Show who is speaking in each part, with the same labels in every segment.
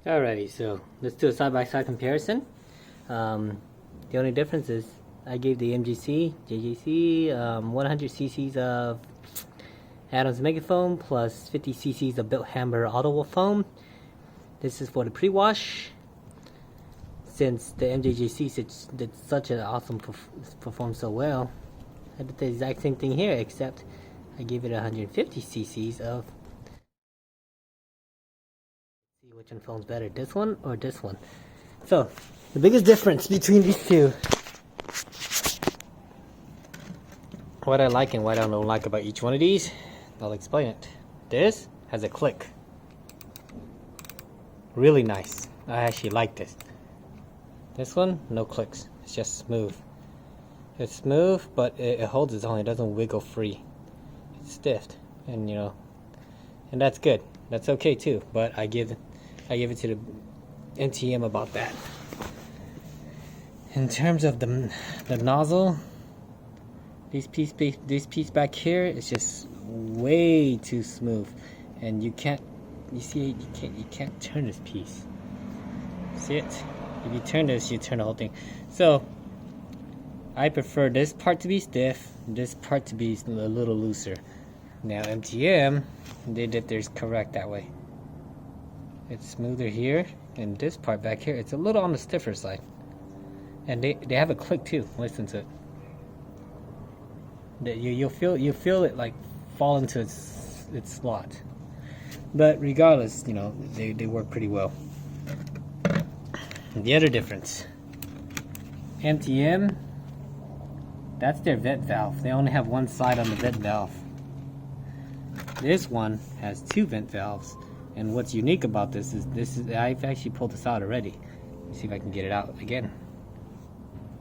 Speaker 1: Alrighty, so let's do a side-by-side comparison. The only difference is I gave the MJJC 100 cc's of Adam's Megafoam plus 50 cc's of Bilt Hamber Autofoam. This is for the pre-wash. Since the MJJC did such an awesome perform so well, I did the exact same thing here, except I gave it 150 cc's of. See which one foams better, this one or this one. So the biggest difference between these two, what I like and what I don't like about each one of these, I'll explain it. This has a click, really nice. I actually like this. This one, no clicks, it's just smooth. It's smooth, but it holds its own. It doesn't wiggle free. It's stiff, and and that's good. That's okay too. But I give it to the MTM about that. In terms of the nozzle, this piece back here is just way too smooth, and you can't turn this piece. See it? If you turn this, you turn the whole thing. So I prefer this part to be stiff, this part to be a little looser. Now MTM, they did theirs correct that way. It's smoother here, and this part back here, it's a little on the stiffer side. And they have a click too. Listen to it. You'll feel it like fall into its slot. But regardless, they work pretty well. The other difference, MTM, that's their vent valve. They only have one side on the vent valve. This one has two vent valves, and what's unique about this is I've actually pulled this out already. Let me see if I can get it out again.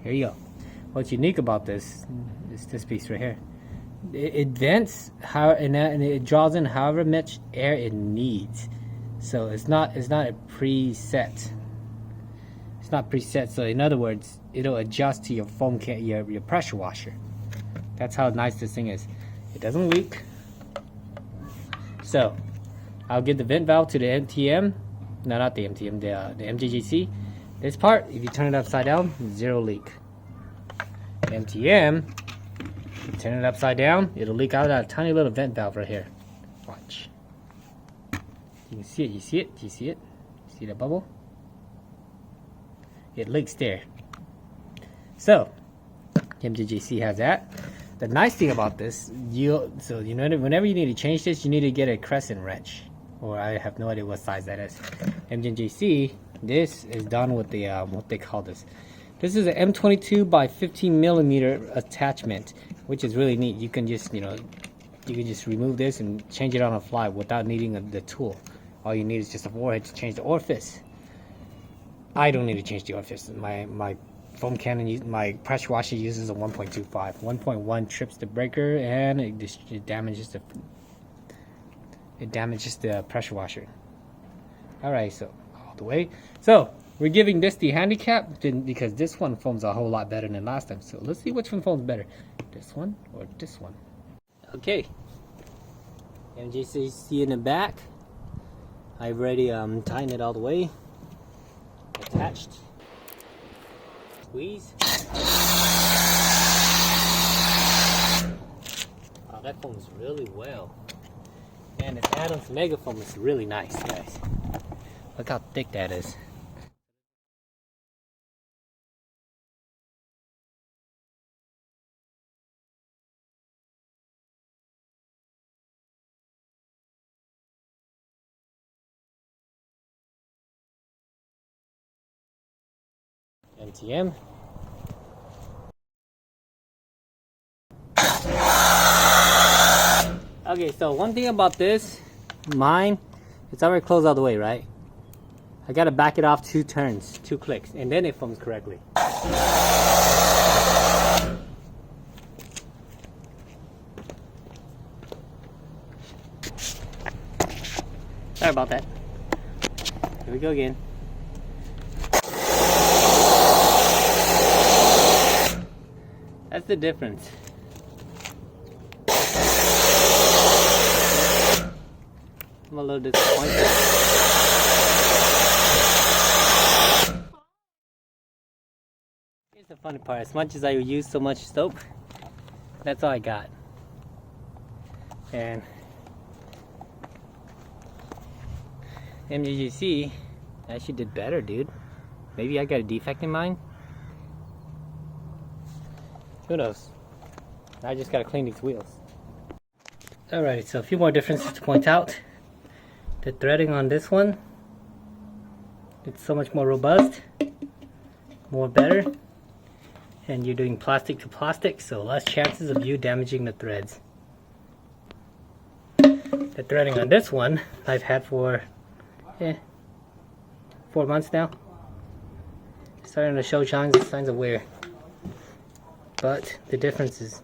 Speaker 1: Here you go. What's unique about this is this piece right here. It vents and it draws in however much air it needs. So it's not a preset. It's not preset. So in other words, it'll adjust to your foam can, your pressure washer. That's how nice this thing is. It doesn't leak. So I'll give the vent valve to the MTM. No, not the MTM. The MJJC. This part, if you turn it upside down, zero leak. MTM, you turn it upside down, it'll leak out of that tiny little vent valve right here. Watch. You can see it. You see it? Do you see it? See that bubble? It leaks there. So MJJC has that. The nice thing about this, whenever you need to change this, you need to get a crescent wrench, or I have no idea what size that is. MJJC, this is done with the what they call this. This is an M22 by 15 millimeter attachment, which is really neat. You can just remove this and change it on the fly without needing the tool. All you need is just a forehead to change the orifice. I don't need to change the orifice. My foam cannon, my pressure washer uses a 1.25. 1.1 trips the breaker, and it damages the pressure washer. All right, so all the way. So we're giving this the handicap because this one foams a whole lot better than last time. So let's see which one foams better, this one or this one. Okay, MJJC in the back. I've already tightened it all the way. Attached. Squeeze. Oh, that foams really well. And it's Adam's Megafoam. It's really nice, guys. Look how thick that is. MTM. Okay, so one thing about this, mine, it's already closed all the way, right? I gotta back it off 2 turns, 2 clicks, and then it foams correctly. Sorry about that. Here we go again. That's the difference. I'm a little disappointed. the funny part. As much as I use so much soap, that's all I got. And MJJC actually did better, dude. Maybe I got a defect in mine. Who knows? I just gotta clean these wheels. Alrighty, so a few more differences to point out. The threading on this one, it's so much more robust, more better, and you're doing plastic to plastic, so less chances of you damaging the threads. The threading on this one I've had for 4 months now. Starting to show signs of wear. But the difference is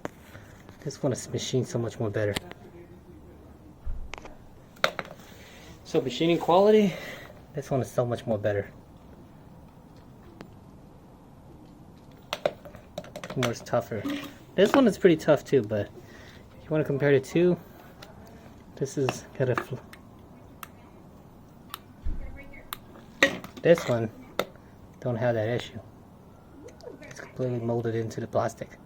Speaker 1: this one is machined so much more better. So machining quality, this one is so much more better. More tougher. This one is pretty tough too, but if you want to compare the two, this is got a this one don't have that issue. It's completely molded into the plastic.